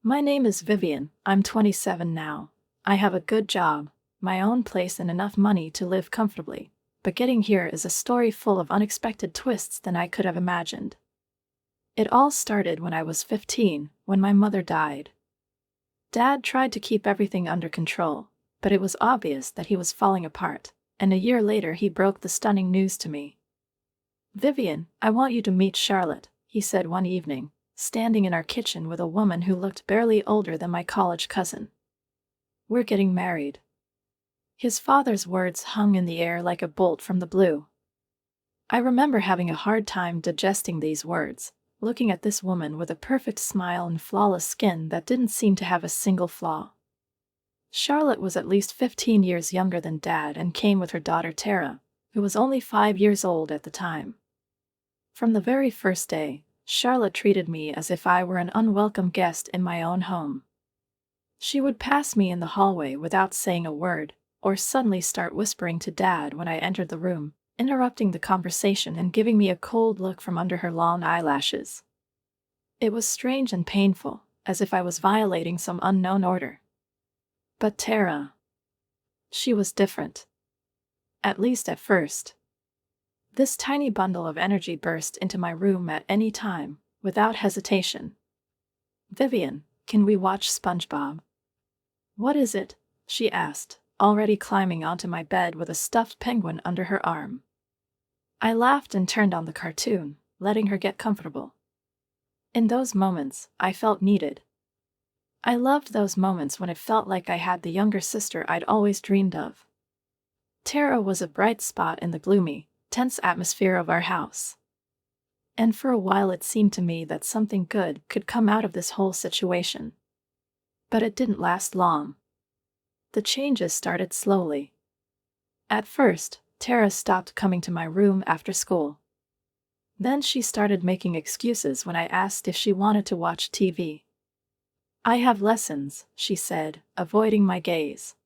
My name is Vivian. I'm 27 now. I have a good job, my own place, and enough money to live comfortably. But getting here is a story full of unexpected twists than I could have imagined. It all started when I was 15, when my mother died. Dad tried to keep everything under control, but it was obvious that he was falling apart, and a year later he broke the stunning news to me. "Vivian, I want you to meet Charlotte," he said one evening, standing in our kitchen with a woman who looked barely older than my college cousin. "We're getting married." His father's words hung in the air like a bolt from the blue. I remember having a hard time digesting these words, looking at this woman with a perfect smile and flawless skin that didn't seem to have a single flaw. Charlotte was at least 15 years younger than Dad and came with her daughter Tara, who was only 5 years old at the time. From the very first day, Charlotte treated me as if I were an unwelcome guest in my own home. She would pass me in the hallway without saying a word, or suddenly start whispering to Dad when I entered the room, interrupting the conversation and giving me a cold look from under her long eyelashes. It was strange and painful, as if I was violating some unknown order. But Tara, she was different. At least at first. This tiny bundle of energy burst into my room at any time, without hesitation. "Vivian, can we watch SpongeBob?" "What is it?" she asked, already climbing onto my bed with a stuffed penguin under her arm. I laughed and turned on the cartoon, letting her get comfortable. In those moments, I felt needed. I loved those moments when it felt like I had the younger sister I'd always dreamed of. Tara was a bright spot in the gloomy, tense atmosphere of our house. And for a while it seemed to me that something good could come out of this whole situation. But it didn't last long. The changes started slowly. At first, Tara stopped coming to my room after school. Then she started making excuses when I asked if she wanted to watch TV. "I have lessons," she said, avoiding my gaze.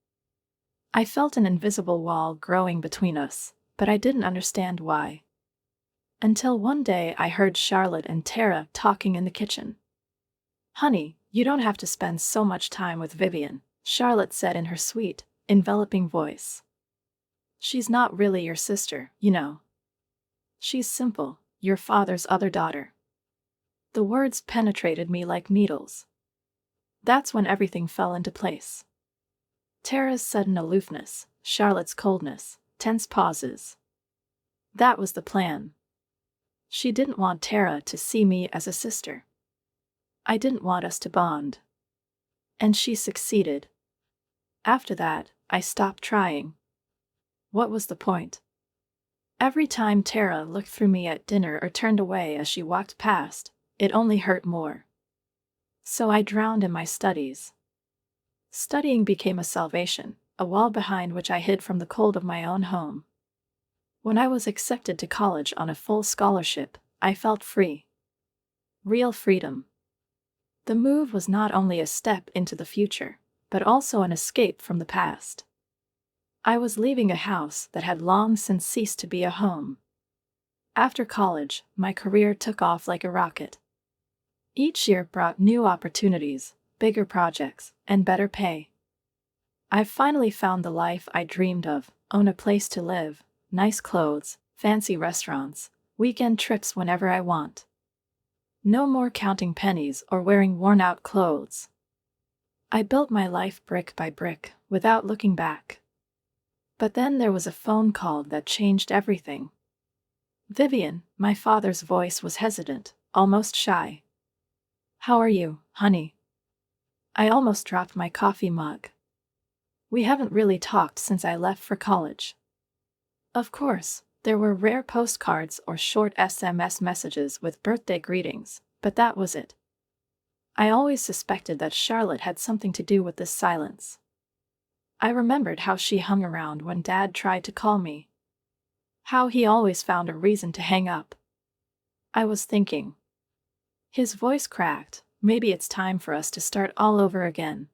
I felt an invisible wall growing between us, but I didn't understand why. Until one day I heard Charlotte and Tara talking in the kitchen. "Honey, you don't have to spend so much time with Vivian," Charlotte said in her sweet, enveloping voice. "She's not really your sister, you know. She's Simple, your father's other daughter." The words penetrated me like needles. That's when everything fell into place. Tara's sudden aloofness, Charlotte's coldness, tense pauses. That was the plan. She didn't want Tara to see me as a sister. I didn't want us to bond. And she succeeded. After that, I stopped trying. What was the point? Every time Tara looked through me at dinner or turned away as she walked past, it only hurt more. So I drowned in my studies. Studying became a salvation, a wall behind which I hid from the cold of my own home. When I was accepted to college on a full scholarship, I felt free. Real freedom. The move was not only a step into the future, but also an escape from the past. I was leaving a house that had long since ceased to be a home. After college, my career took off like a rocket. Each year brought new opportunities, bigger projects, and better pay. I finally found the life I dreamed of: own a place to live, nice clothes, fancy restaurants, weekend trips whenever I want. No more counting pennies or wearing worn-out clothes. I built my life brick by brick, without looking back. But then there was a phone call that changed everything. "Vivian," my father's voice was hesitant, almost shy. "How are you, honey?" I almost dropped my coffee mug. We haven't really talked since I left for college. Of course, there were rare postcards or short SMS messages with birthday greetings, but that was it. I always suspected that Charlotte had something to do with this silence. I remembered how she hung around when Dad tried to call me. How he always found a reason to hang up. I was thinking. His voice cracked. Maybe it's time for us to start all over again.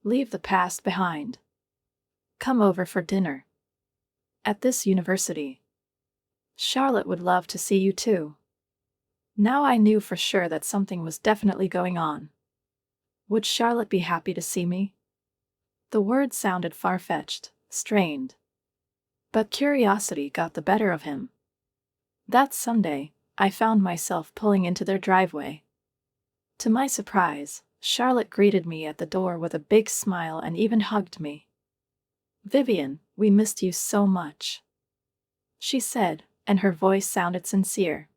Leave the past behind. Come over for dinner. At this university. Charlotte would love to see you too. Now I knew for sure that something was definitely going on. Would Charlotte be happy to see me? The words sounded far-fetched, strained. But curiosity got the better of him. That Sunday, I found myself pulling into their driveway. To my surprise, Charlotte greeted me at the door with a big smile and even hugged me. "Vivian, we missed you so much," she said, and her voice sounded sincere.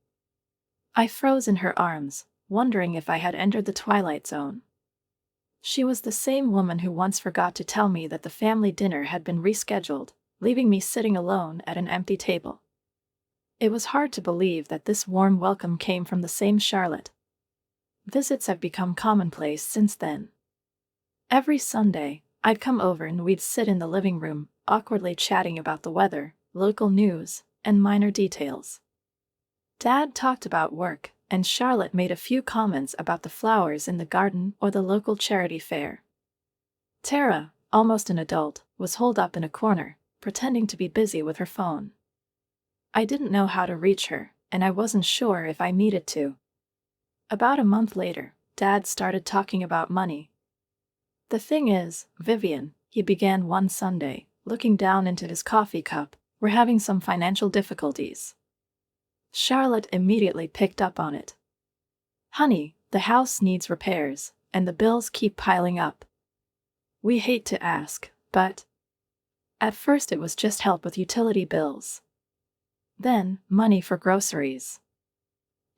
I froze in her arms, wondering if I had entered the twilight zone. She was the same woman who once forgot to tell me that the family dinner had been rescheduled, leaving me sitting alone at an empty table. It was hard to believe that this warm welcome came from the same Charlotte. Visits have become commonplace since then. Every Sunday, I'd come over and we'd sit in the living room, awkwardly chatting about the weather, local news, and minor details. Dad talked about work, and Charlotte made a few comments about the flowers in the garden or the local charity fair. Tara, almost an adult, was holed up in a corner, pretending to be busy with her phone. I didn't know how to reach her, and I wasn't sure if I needed to. About a month later, Dad started talking about money. "The thing is, Vivian," he began one Sunday, looking down into his coffee cup, "we're having some financial difficulties." Charlotte immediately picked up on it. "Honey, the house needs repairs, and the bills keep piling up. We hate to ask, but..." At first it was just help with utility bills. Then, money for groceries.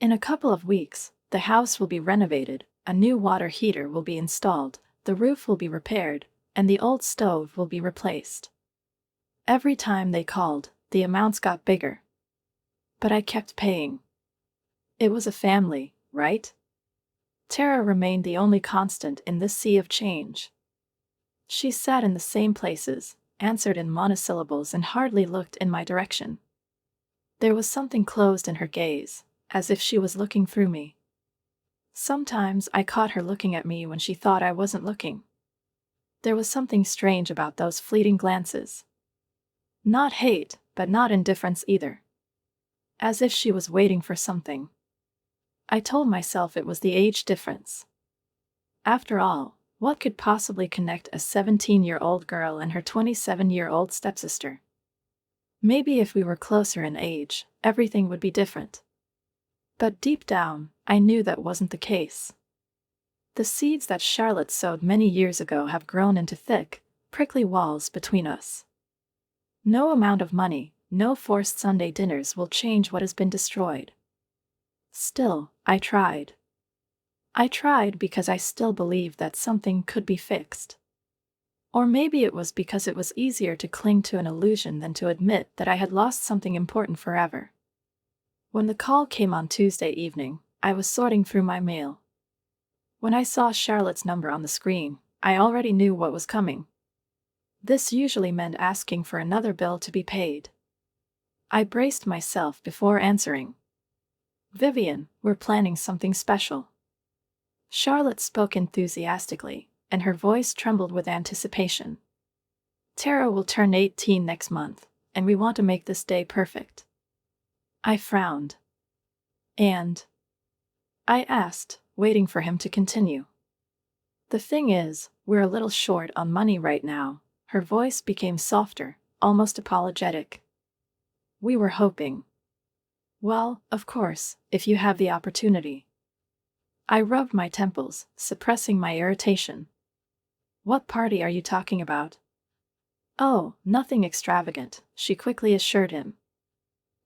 "In a couple of weeks, the house will be renovated, a new water heater will be installed, the roof will be repaired, and the old stove will be replaced." Every time they called, the amounts got bigger. But I kept paying. It was a family, right? Tara remained the only constant in this sea of change. She sat in the same places, answered in monosyllables, and hardly looked in my direction. There was something closed in her gaze, as if she was looking through me. Sometimes I caught her looking at me when she thought I wasn't looking. There was something strange about those fleeting glances. Not hate, but not indifference either. As if she was waiting for something. I told myself it was the age difference. After all, what could possibly connect a 17-year-old girl and her 27-year-old stepsister? Maybe if we were closer in age, everything would be different. But deep down, I knew that wasn't the case. The seeds that Charlotte sowed many years ago have grown into thick, prickly walls between us. No amount of money, no forced Sunday dinners will change what has been destroyed. Still, I tried. I tried because I still believed that something could be fixed. Or maybe it was because it was easier to cling to an illusion than to admit that I had lost something important forever. When the call came on Tuesday evening, I was sorting through my mail. When I saw Charlotte's number on the screen, I already knew what was coming. This usually meant asking for another bill to be paid. I braced myself before answering. "Vivian, we're planning something special." Charlotte spoke enthusiastically, and her voice trembled with anticipation. "Tara will turn 18 next month, and we want to make this day perfect." I frowned. "And?" I asked, waiting for him to continue. "The thing is, we're a little short on money right now." Her voice became softer, almost apologetic. "We were hoping." "Well, of course, if you have the opportunity." I rubbed my temples, suppressing my irritation. "What party are you talking about?" "Oh, nothing extravagant," she quickly assured him.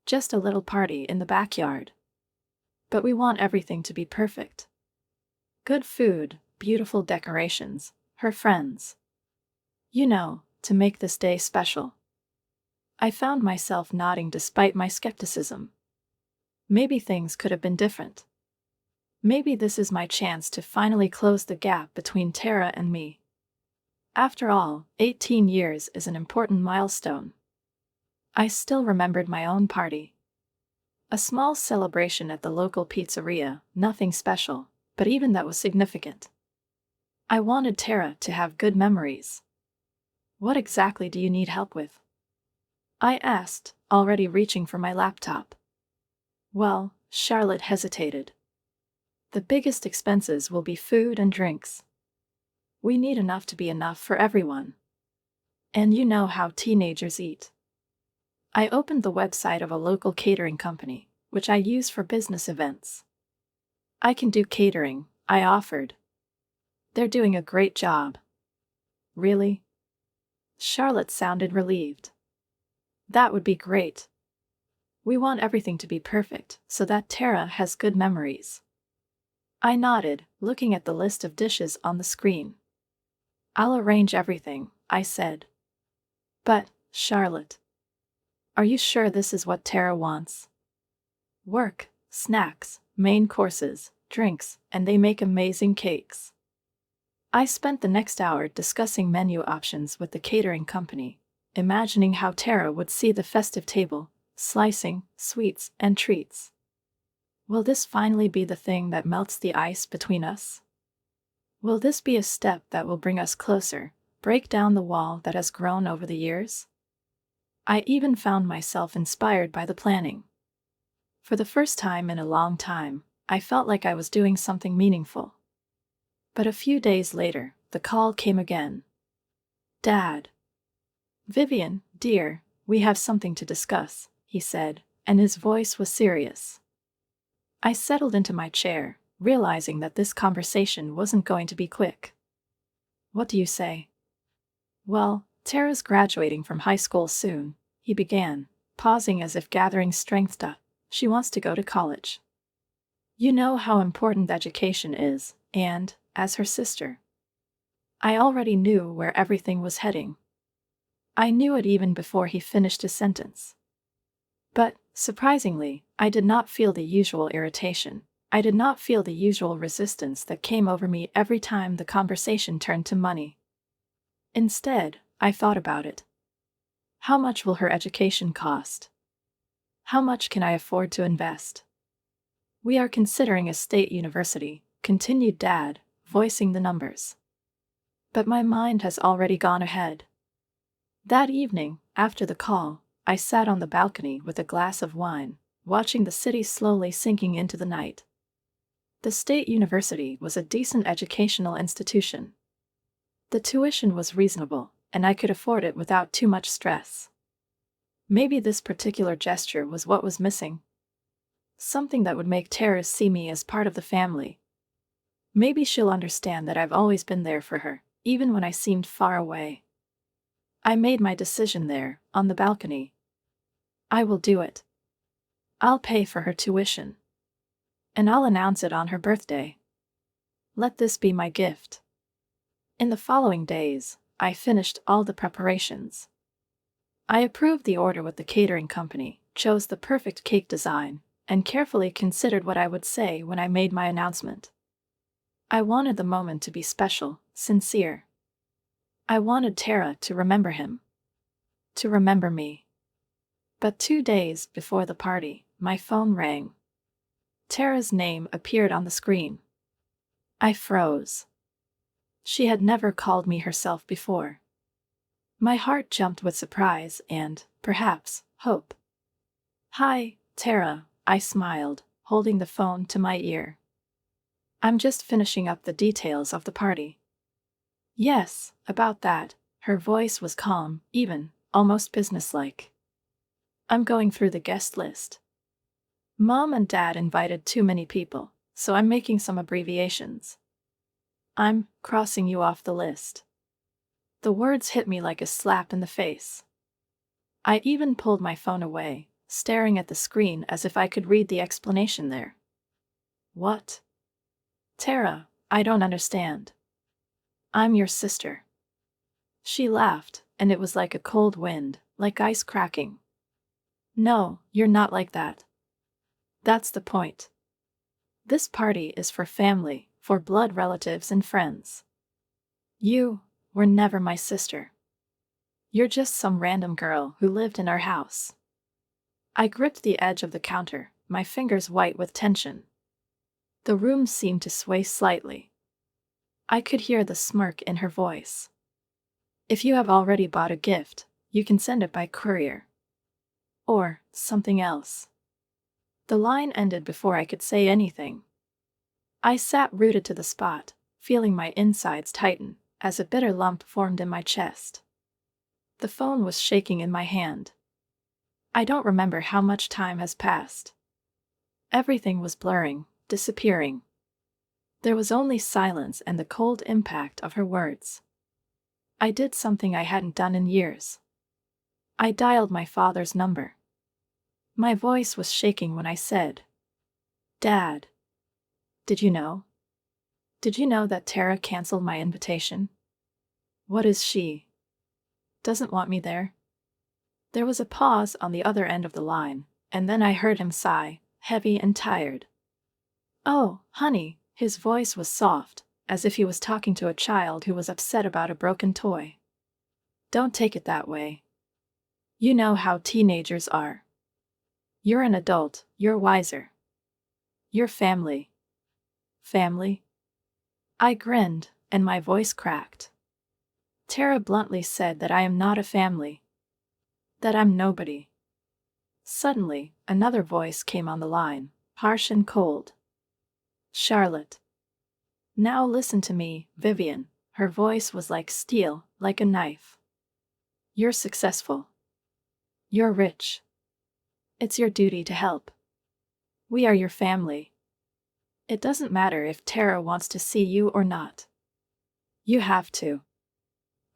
"Just a little party in the backyard. But we want everything to be perfect. Good food, beautiful decorations, her friends. You know, to make this day special." I found myself nodding despite my skepticism. Maybe things could have been different. Maybe this is my chance to finally close the gap between Tara and me. After all, 18 years is an important milestone. I still remembered my own party. A small celebration at the local pizzeria, nothing special, but even that was significant. I wanted Tara to have good memories. "What exactly do you need help with?" I asked, already reaching for my laptop. "Well," Charlotte hesitated. "The biggest expenses will be food and drinks. We need enough to be enough for everyone. And you know how teenagers eat. I opened the website of a local catering company, which I use for business events. I can do catering, I offered. They're doing a great job. Really? Charlotte sounded relieved. That would be great. We want everything to be perfect so that Tara has good memories. I nodded, looking at the list of dishes on the screen. I'll arrange everything, I said. But, Charlotte, are you sure this is what Tara wants? Work, snacks, main courses, drinks, and they make amazing cakes. I spent the next hour discussing menu options with the catering company, imagining how Tara would see the festive table, slicing, sweets, and treats. Will this finally be the thing that melts the ice between us? Will this be a step that will bring us closer, break down the wall that has grown over the years? I even found myself inspired by the planning. For the first time in a long time, I felt like I was doing something meaningful. But a few days later, the call came again. Dad. Vivian, dear, we have something to discuss, he said, and his voice was serious. I settled into my chair, realizing that this conversation wasn't going to be quick. What do you say? Well, Tara's graduating from high school soon, he began, pausing as if gathering strength. She wants to go to college. You know how important education is, and, as her sister, I already knew where everything was heading. I knew it even before he finished his sentence. But, surprisingly, I did not feel the usual irritation. I did not feel the usual resistance that came over me every time the conversation turned to money. Instead, I thought about it. How much will her education cost? How much can I afford to invest? We are considering a state university, continued Dad, voicing the numbers. But my mind has already gone ahead. That evening, after the call, I sat on the balcony with a glass of wine, watching the city slowly sinking into the night. The state university was a decent educational institution. The tuition was reasonable, and I could afford it without too much stress. Maybe this particular gesture was what was missing. Something that would make Tara see me as part of the family. Maybe she'll understand that I've always been there for her, even when I seemed far away. I made my decision there, on the balcony. I will do it. I'll pay for her tuition. And I'll announce it on her birthday. Let this be my gift. In the following days, I finished all the preparations. I approved the order with the catering company, chose the perfect cake design, and carefully considered what I would say when I made my announcement. I wanted the moment to be special, sincere. I wanted Tara to remember him. To remember me. But 2 days before the party, my phone rang. Tara's name appeared on the screen. I froze. She had never called me herself before. My heart jumped with surprise and, perhaps, hope. Hi, Tara, I smiled, holding the phone to my ear. I'm just finishing up the details of the party. Yes, about that. Her voice was calm, even, almost businesslike. I'm going through the guest list. Mom and Dad invited too many people, so I'm making some abbreviations. I'm crossing you off the list. The words hit me like a slap in the face. I even pulled my phone away, staring at the screen as if I could read the explanation there. What? Tara, I don't understand. I'm your sister. She laughed, and it was like a cold wind, like ice cracking. No, you're not like that. That's the point. This party is for family, for blood relatives and friends. You were never my sister. You're just some random girl who lived in our house. I gripped the edge of the counter, my fingers white with tension. The room seemed to sway slightly. I could hear the smirk in her voice. If you have already bought a gift, you can send it by courier. Or something else. The line ended before I could say anything. I sat rooted to the spot, feeling my insides tighten, as a bitter lump formed in my chest. The phone was shaking in my hand. I don't remember how much time has passed. Everything was blurring, disappearing. There was only silence and the cold impact of her words. I did something I hadn't done in years. I dialed my father's number. My voice was shaking when I said, "Dad, did you know? Did you know that Tara canceled my invitation? What is she? Doesn't want me there?" There was a pause on the other end of the line, and then I heard him sigh, heavy and tired. "Oh, honey," his voice was soft, as if he was talking to a child who was upset about a broken toy. "Don't take it that way. You know how teenagers are. You're an adult, you're wiser. You're family." "Family?" I grinned, and my voice cracked. Tara bluntly said that I am not a family. That I'm nobody. Suddenly, another voice came on the line, harsh and cold. "Charlotte. Now listen to me, Vivian." Her voice was like steel, like a knife. "You're successful. You're rich. It's your duty to help. We are your family. It doesn't matter if Tara wants to see you or not. You have to."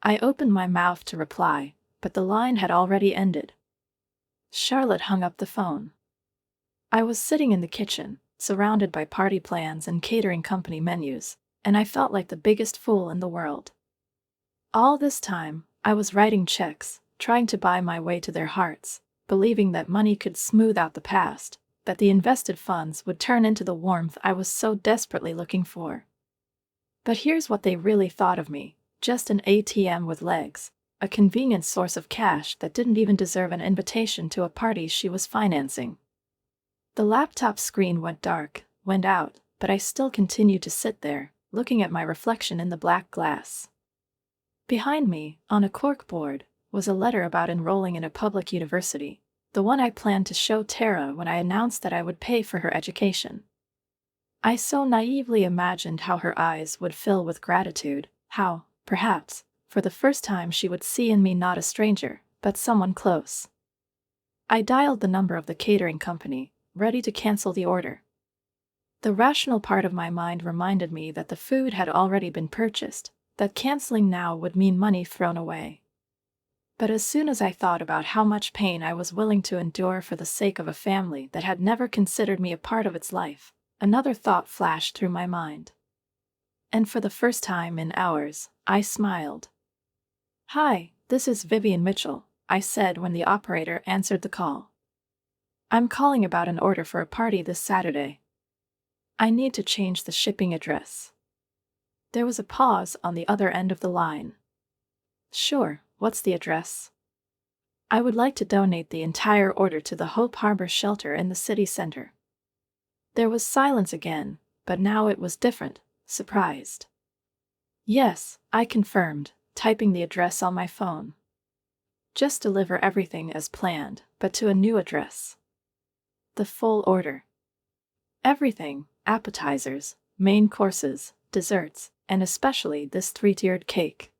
I opened my mouth to reply, but the line had already ended. Charlotte hung up the phone. I was sitting in the kitchen, surrounded by party plans and catering company menus, and I felt like the biggest fool in the world. All this time, I was writing checks, trying to buy my way to their hearts, believing that money could smooth out the past, that the invested funds would turn into the warmth I was so desperately looking for. But here's what they really thought of me: just an ATM with legs, a convenient source of cash that didn't even deserve an invitation to a party she was financing. The laptop screen went dark, went out, but I still continued to sit there, looking at my reflection in the black glass. Behind me, on a corkboard, was a letter about enrolling in a public university, the one I planned to show Tara when I announced that I would pay for her education. I so naively imagined how her eyes would fill with gratitude, how, perhaps, for the first time she would see in me not a stranger, but someone close. I dialed the number of the catering company, ready to cancel the order. The rational part of my mind reminded me that the food had already been purchased, that canceling now would mean money thrown away. But as soon as I thought about how much pain I was willing to endure for the sake of a family that had never considered me a part of its life, another thought flashed through my mind. And for the first time in hours, I smiled. "Hi, this is Vivian Mitchell," I said when the operator answered the call. "I'm calling about an order for a party this Saturday. I need to change the shipping address." There was a pause on the other end of the line. "Sure, what's the address?" "I would like to donate the entire order to the Hope Harbor shelter in the city center." There was silence again, but now it was different, surprised. "Yes," I confirmed, typing the address on my phone. "Just deliver everything as planned, but to a new address." The full order. Everything: appetizers, main courses, desserts, and especially this 3-tiered cake.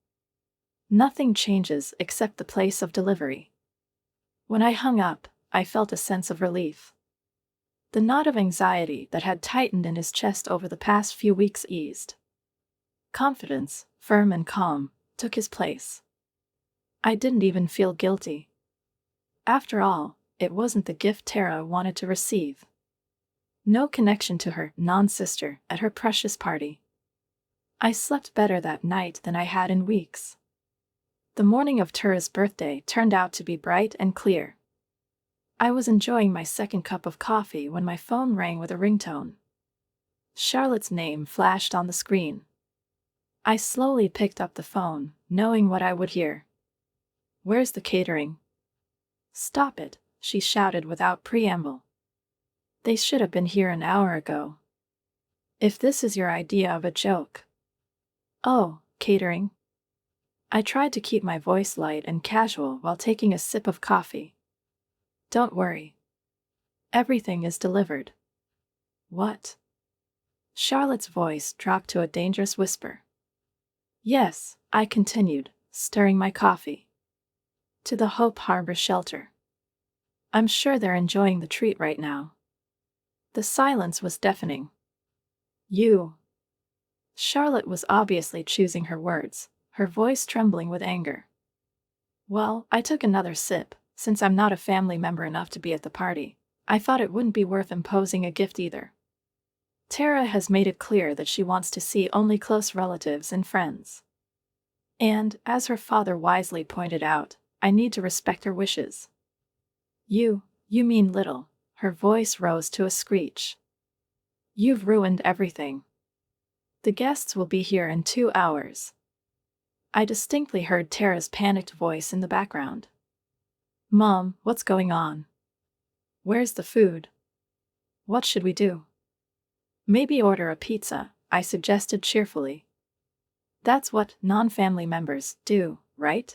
Nothing changes except the place of delivery. When I hung up, I felt a sense of relief. The knot of anxiety that had tightened in his chest over the past few weeks eased. Confidence, firm and calm, took his place. I didn't even feel guilty. After all, it wasn't the gift Tara wanted to receive. No connection to her non-sister at her precious party. I slept better that night than I had in weeks. The morning of Tara's birthday turned out to be bright and clear. I was enjoying my second cup of coffee when my phone rang with a ringtone. Charlotte's name flashed on the screen. I slowly picked up the phone, knowing what I would hear. "Where's the catering?" "Stop it," she shouted without preamble. "They should have been here an hour ago. If this is your idea of a joke." "Oh, catering?" I tried to keep my voice light and casual while taking a sip of coffee. "Don't worry. Everything is delivered." "What?" Charlotte's voice dropped to a dangerous whisper. Yes, I continued, stirring my coffee. To the Hope Harbor shelter. I'm sure they're enjoying the treat right now. The silence was deafening. You. Charlotte was obviously choosing her words, her voice trembling with anger. Well, I took another sip. Since I'm not a family member enough to be at the party, I thought it wouldn't be worth imposing a gift either. Tara has made it clear that she wants to see only close relatives and friends. And, as her father wisely pointed out, I need to respect her wishes. You mean little. Her voice rose to a screech. You've ruined everything. The guests will be here in 2 hours. I distinctly heard Tara's panicked voice in the background. Mom, what's going on? Where's the food? What should we do? Maybe order a pizza, I suggested cheerfully. That's what non-family members do, right?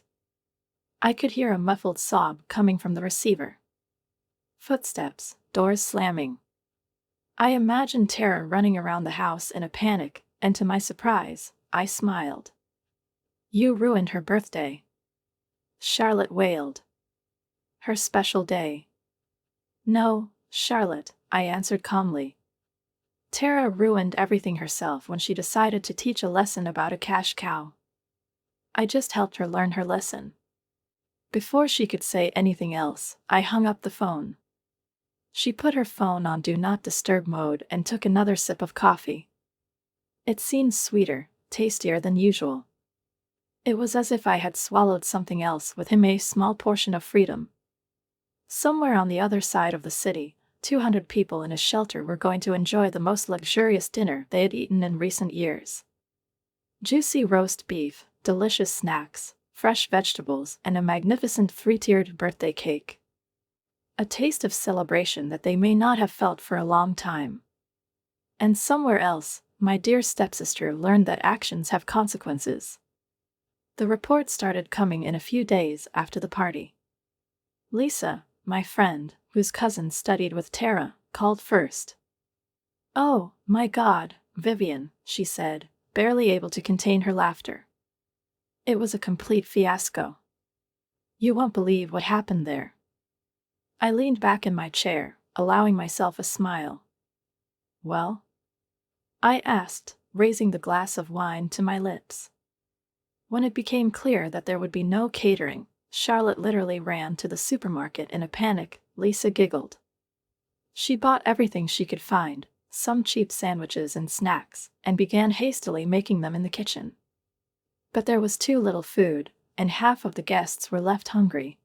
I could hear a muffled sob coming from the receiver. Footsteps, doors slamming. I imagined Tara running around the house in a panic, and to my surprise, I smiled. You ruined her birthday. Charlotte wailed. Her special day. No, Charlotte, I answered calmly. Tara ruined everything herself when she decided to teach a lesson about a cash cow. I just helped her learn her lesson. Before she could say anything else, I hung up the phone. She put her phone on Do Not Disturb mode and took another sip of coffee. It seemed sweeter, tastier than usual. It was as if I had swallowed something else with him, a small portion of freedom. Somewhere on the other side of the city, 200 people in a shelter were going to enjoy the most luxurious dinner they had eaten in recent years. Juicy roast beef, delicious snacks, fresh vegetables, and a magnificent 3-tiered birthday cake. A taste of celebration that they may not have felt for a long time. And somewhere else, my dear stepsister learned that actions have consequences. The report started coming in a few days after the party. Lisa, my friend, whose cousin studied with Tara, called first. Oh, my God, Vivian, she said, barely able to contain her laughter. It was a complete fiasco. You won't believe what happened there. I leaned back in my chair, allowing myself a smile. Well? I asked, raising the glass of wine to my lips. When it became clear that there would be no catering, Charlotte literally ran to the supermarket in a panic. Lisa giggled. She bought everything she could find, some cheap sandwiches and snacks, and began hastily making them in the kitchen. But there was too little food, and half of the guests were left hungry.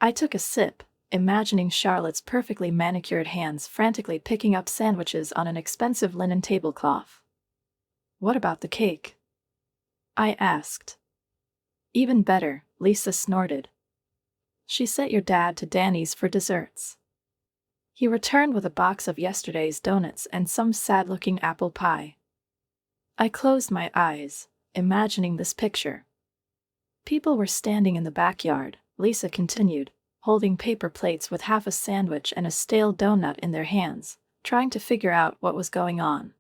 I took a sip, imagining Charlotte's perfectly manicured hands frantically picking up sandwiches on an expensive linen tablecloth. What about the cake? I asked. Even better, Lisa snorted. She sent your dad to Danny's for desserts. He returned with a box of yesterday's donuts and some sad-looking apple pie. I closed my eyes, imagining this picture. People were standing in the backyard, Lisa continued, holding paper plates with half a sandwich and a stale donut in their hands, trying to figure out what was going on.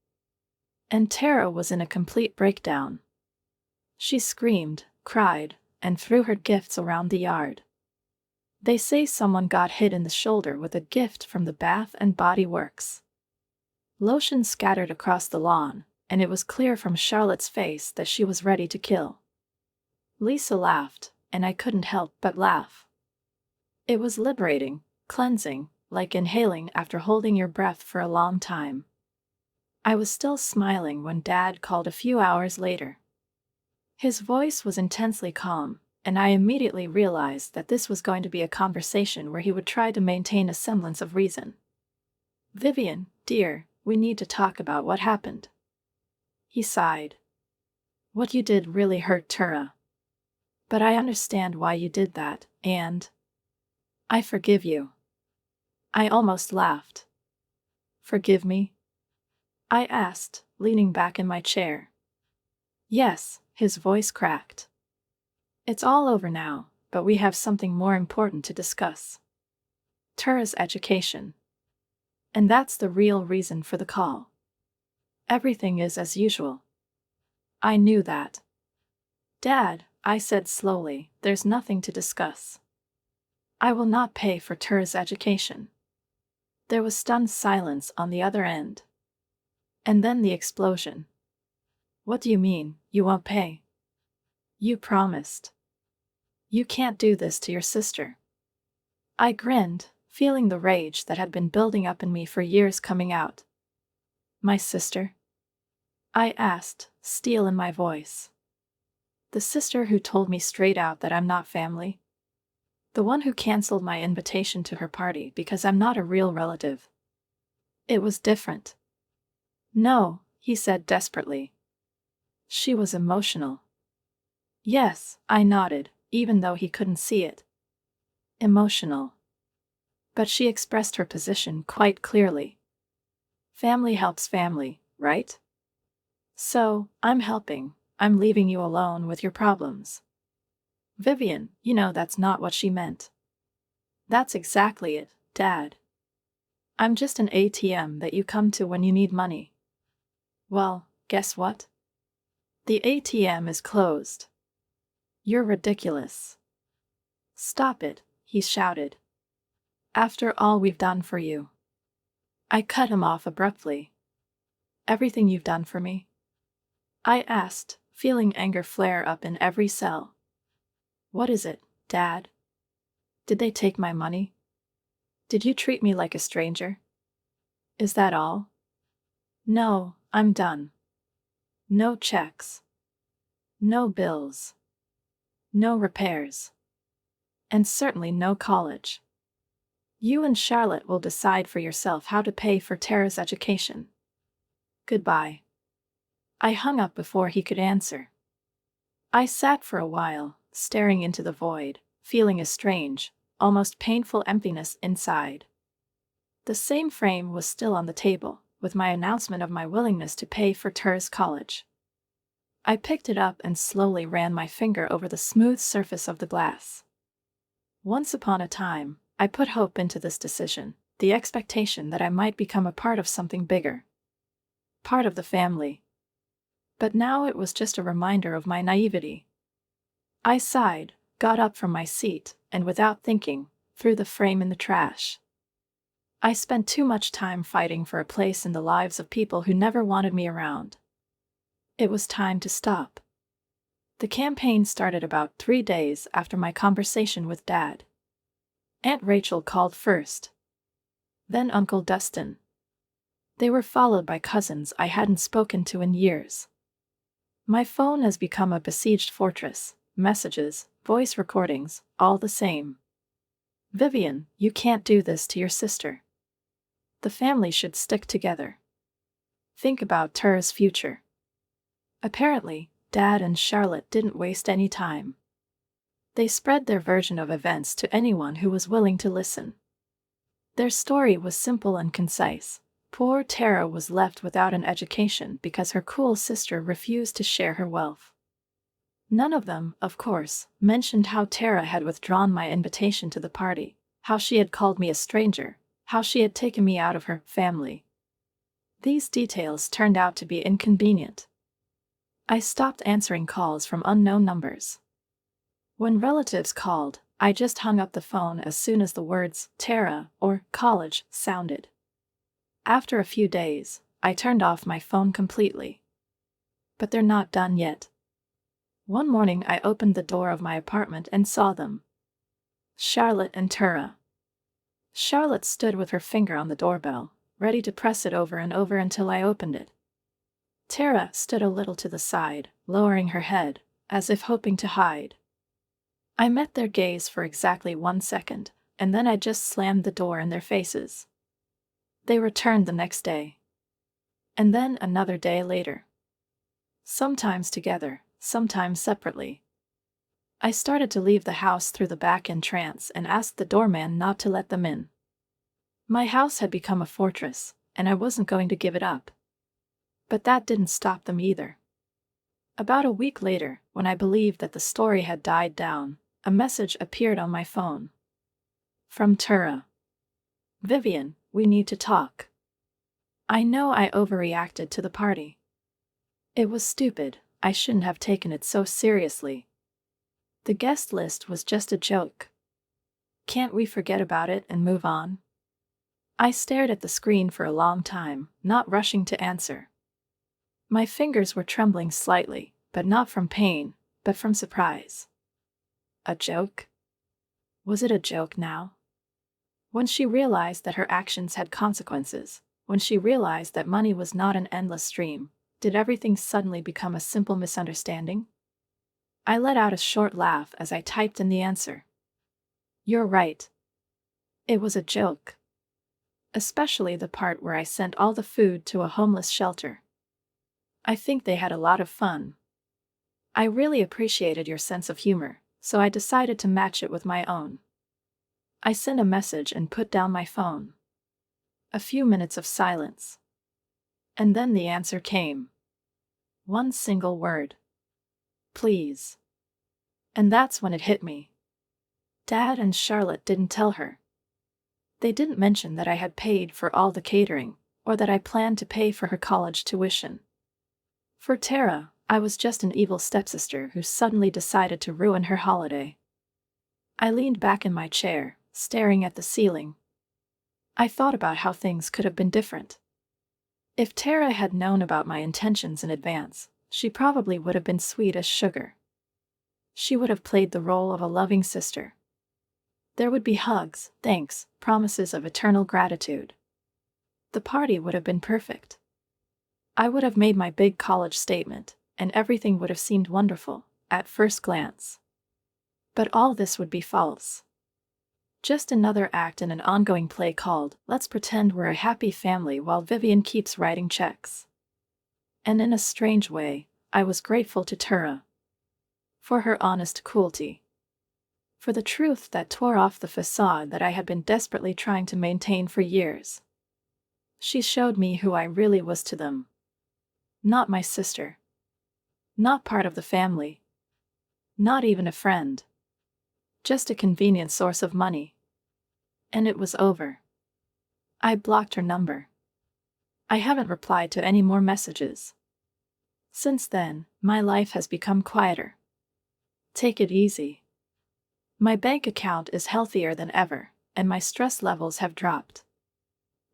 And Tara was in a complete breakdown. She screamed, cried, and threw her gifts around the yard. They say someone got hit in the shoulder with a gift from the Bath and Body Works. Lotion scattered across the lawn, and it was clear from Charlotte's face that she was ready to kill. Lisa laughed, and I couldn't help but laugh. It was liberating, cleansing, like inhaling after holding your breath for a long time. I was still smiling when Dad called a few hours later. His voice was intensely calm, and I immediately realized that this was going to be a conversation where he would try to maintain a semblance of reason. Vivian, dear, we need to talk about what happened. He sighed. What you did really hurt Tara. But I understand why you did that, and I forgive you. I almost laughed. Forgive me? I asked, leaning back in my chair. Yes, his voice cracked. It's all over now, but we have something more important to discuss. Tara's education. And that's the real reason for the call. Everything is as usual. I knew that. Dad, I said slowly, there's nothing to discuss. I will not pay for Tura's education. There was stunned silence on the other end. And then the explosion. What do you mean, you won't pay? You promised. You can't do this to your sister. I grinned, feeling the rage that had been building up in me for years coming out. My sister? I asked, steel in my voice. The sister who told me straight out that I'm not family? The one who canceled my invitation to her party because I'm not a real relative. It was different. No, he said desperately. She was emotional. Yes, I nodded, even though he couldn't see it. Emotional. But she expressed her position quite clearly. Family helps family, right? So, I'm helping. I'm leaving you alone with your problems. Vivian, you know that's not what she meant. That's exactly it, Dad. I'm just an ATM that you come to when you need money. Well, guess what? The ATM is closed. You're ridiculous. Stop it, he shouted. After all we've done for you. I cut him off abruptly. Everything you've done for me? I asked, feeling anger flare up in every cell. What is it, Dad? Did they take my money? Did you treat me like a stranger? Is that all? No, I'm done. No checks. No bills. No repairs. And certainly no college. You and Charlotte will decide for yourself how to pay for Tara's education. Goodbye. I hung up before he could answer. I sat for a while, staring into the void, feeling a strange, almost painful emptiness inside. The same frame was still on the table, with my announcement of my willingness to pay for Tara's college. I picked it up and slowly ran my finger over the smooth surface of the glass. Once upon a time, I put hope into this decision, the expectation that I might become a part of something bigger. Part of the family. But now it was just a reminder of my naivety. I sighed, got up from my seat, and without thinking, threw the frame in the trash. I spent too much time fighting for a place in the lives of people who never wanted me around. It was time to stop. The campaign started about 3 days after my conversation with Dad. Aunt Rachel called first. Then Uncle Dustin. They were followed by cousins I hadn't spoken to in years. My phone has become a besieged fortress, messages, voice recordings, all the same. Vivian, you can't do this to your sister. The family should stick together. Think about Tara's future. Apparently, Dad and Charlotte didn't waste any time. They spread their version of events to anyone who was willing to listen. Their story was simple and concise. Poor Tara was left without an education because her cool sister refused to share her wealth. None of them, of course, mentioned how Tara had withdrawn my invitation to the party, how she had called me a stranger, how she had taken me out of her family. These details turned out to be inconvenient. I stopped answering calls from unknown numbers. When relatives called, I just hung up the phone as soon as the words Tara or college sounded. After a few days, I turned off my phone completely. But they're not done yet. One morning I opened the door of my apartment and saw them. Charlotte and Tara. Charlotte stood with her finger on the doorbell, ready to press it over and over until I opened it. Tara stood a little to the side, lowering her head, as if hoping to hide. I met their gaze for exactly 1 second, and then I just slammed the door in their faces. They returned the next day. And then another day later. Sometimes together, sometimes separately. I started to leave the house through the back entrance and asked the doorman not to let them in. My house had become a fortress, and I wasn't going to give it up. But that didn't stop them either. About a week later, when I believed that the story had died down, a message appeared on my phone. From Tara. Vivian, we need to talk. I know I overreacted to the party. It was stupid, I shouldn't have taken it so seriously. The guest list was just a joke. Can't we forget about it and move on? I stared at the screen for a long time, not rushing to answer. My fingers were trembling slightly, but not from pain, but from surprise. A joke? Was it a joke now? When she realized that her actions had consequences, when she realized that money was not an endless stream, did everything suddenly become a simple misunderstanding? I let out a short laugh as I typed in the answer. You're right. It was a joke. Especially the part where I sent all the food to a homeless shelter. I think they had a lot of fun. I really appreciated your sense of humor, so I decided to match it with my own. I sent a message and put down my phone. A few minutes of silence. And then the answer came. One single word. Please. And that's when it hit me. Dad and Charlotte didn't tell her. They didn't mention that I had paid for all the catering, or that I planned to pay for her college tuition. For Tara, I was just an evil stepsister who suddenly decided to ruin her holiday. I leaned back in my chair, staring at the ceiling. I thought about how things could have been different. If Tara had known about my intentions in advance, she probably would have been sweet as sugar. She would have played the role of a loving sister. There would be hugs, thanks, promises of eternal gratitude. The party would have been perfect. I would have made my big college statement, and everything would have seemed wonderful, at first glance. But all this would be false. Just another act in an ongoing play called, Let's Pretend We're a Happy Family while Vivian keeps writing checks. And in a strange way, I was grateful to Tara. For her honest cruelty. For the truth that tore off the facade that I had been desperately trying to maintain for years. She showed me who I really was to them. Not my sister. Not part of the family. Not even a friend. Just a convenient source of money. And it was over. I blocked her number. I haven't replied to any more messages. Since then, my life has become quieter. Take it easy. My bank account is healthier than ever, and my stress levels have dropped.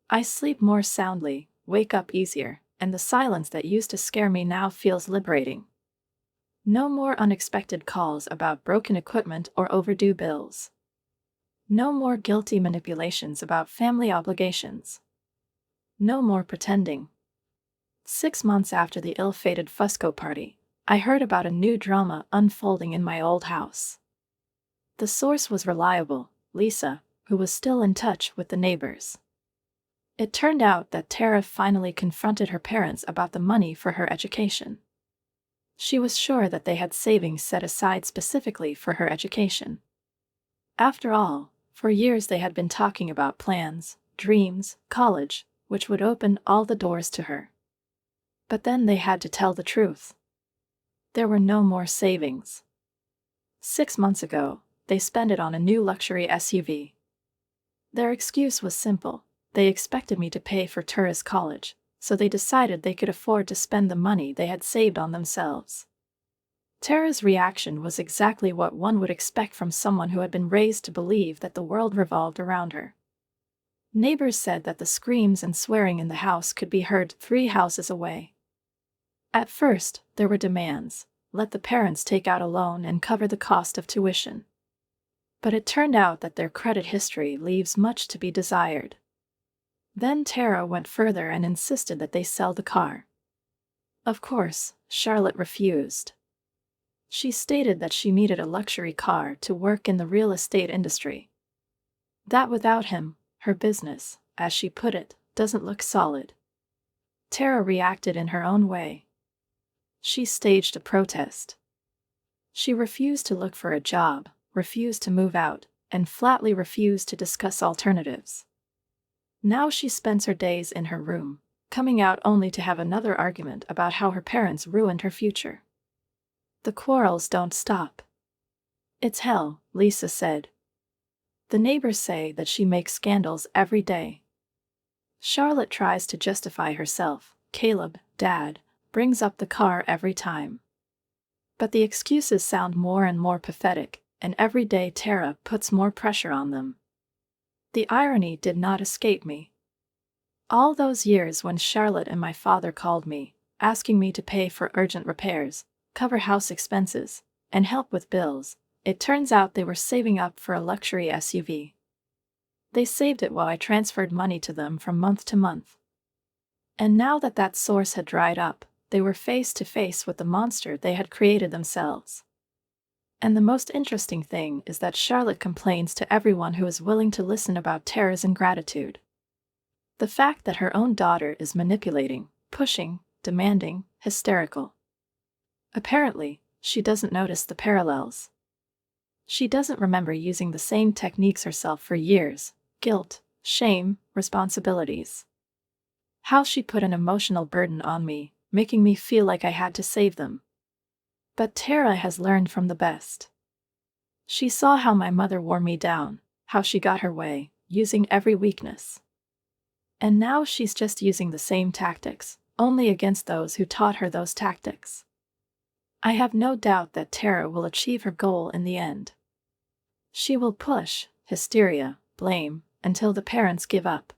I sleep more soundly, wake up easier, and the silence that used to scare me now feels liberating. No more unexpected calls about broken equipment or overdue bills. No more guilty manipulations about family obligations. No more pretending. 6 months after the ill-fated Fusco party, I heard about a new drama unfolding in my old house. The source was reliable, Lisa, who was still in touch with the neighbors. It turned out that Tara finally confronted her parents about the money for her education. She was sure that they had savings set aside specifically for her education. After all, for years they had been talking about plans, dreams, college, which would open all the doors to her. But then they had to tell the truth. There were no more savings. 6 months ago, they spent it on a new luxury SUV. Their excuse was simple. They expected me to pay for Tara's college, so they decided they could afford to spend the money they had saved on themselves. Tara's reaction was exactly what one would expect from someone who had been raised to believe that the world revolved around her. Neighbors said that the screams and swearing in the house could be heard 3 houses away. At first, there were demands. Let the parents take out a loan and cover the cost of tuition. But it turned out that their credit history leaves much to be desired. Then Tara went further and insisted that they sell the car. Of course, Charlotte refused. She stated that she needed a luxury car to work in the real estate industry. That without him, her business, as she put it, doesn't look solid. Tara reacted in her own way. She staged a protest. She refused to look for a job, refused to move out, and flatly refused to discuss alternatives. Now she spends her days in her room, coming out only to have another argument about how her parents ruined her future. The quarrels don't stop. It's hell, Lisa said. The neighbors say that she makes scandals every day. Charlotte tries to justify herself. Caleb, Dad, brings up the car every time. But the excuses sound more and more pathetic, and every day Tara puts more pressure on them. The irony did not escape me. All those years when Charlotte and my father called me, asking me to pay for urgent repairs, cover house expenses, and help with bills, it turns out they were saving up for a luxury SUV. They saved it while I transferred money to them from month to month. And now that that source had dried up, they were face to face with the monster they had created themselves. And the most interesting thing is that Charlotte complains to everyone who is willing to listen about Tara's ingratitude. The fact that her own daughter is manipulating, pushing, demanding, hysterical. Apparently, she doesn't notice the parallels. She doesn't remember using the same techniques herself for years: guilt, shame, responsibilities. How she put an emotional burden on me, making me feel like I had to save them. But Tara has learned from the best. She saw how my mother wore me down, how she got her way, using every weakness. And now she's just using the same tactics, only against those who taught her those tactics. I have no doubt that Tara will achieve her goal in the end. She will push, hysteria, blame, until the parents give up.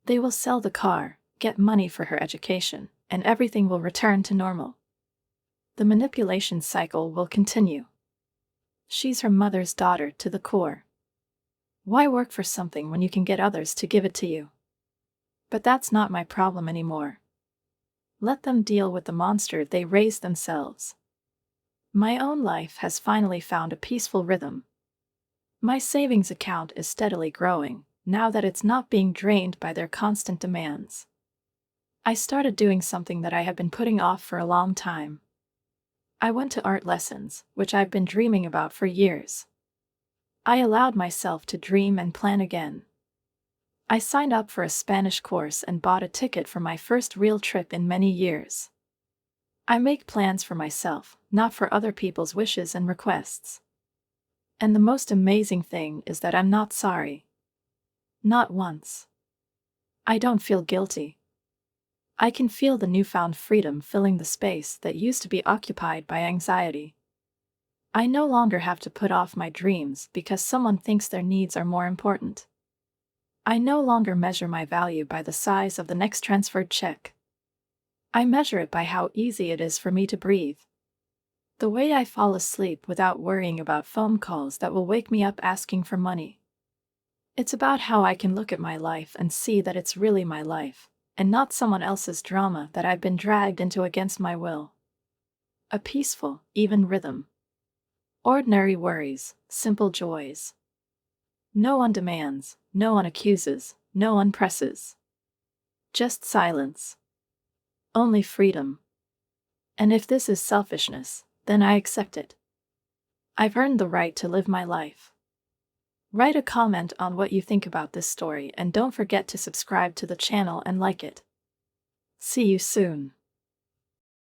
They will sell the car, get money for her education, and everything will return to normal. The manipulation cycle will continue. She's her mother's daughter to the core. Why work for something when you can get others to give it to you? But that's not my problem anymore. Let them deal with the monster they raised themselves. My own life has finally found a peaceful rhythm. My savings account is steadily growing, now that it's not being drained by their constant demands. I started doing something that I had been putting off for a long time. I went to art lessons, which I've been dreaming about for years. I allowed myself to dream and plan again. I signed up for a Spanish course and bought a ticket for my first real trip in many years. I make plans for myself, not for other people's wishes and requests. And the most amazing thing is that I'm not sorry. Not once. I don't feel guilty. I can feel the newfound freedom filling the space that used to be occupied by anxiety. I no longer have to put off my dreams because someone thinks their needs are more important. I no longer measure my value by the size of the next transferred check. I measure it by how easy it is for me to breathe. The way I fall asleep without worrying about phone calls that will wake me up asking for money. It's about how I can look at my life and see that it's really my life, and not someone else's drama that I've been dragged into against my will. A peaceful, even rhythm. Ordinary worries, simple joys. No one demands, no one accuses, no one presses. Just silence. Only freedom. And if this is selfishness, then I accept it. I've earned the right to live my life. Write a comment on what you think about this story and don't forget to subscribe to the channel and like it. See you soon.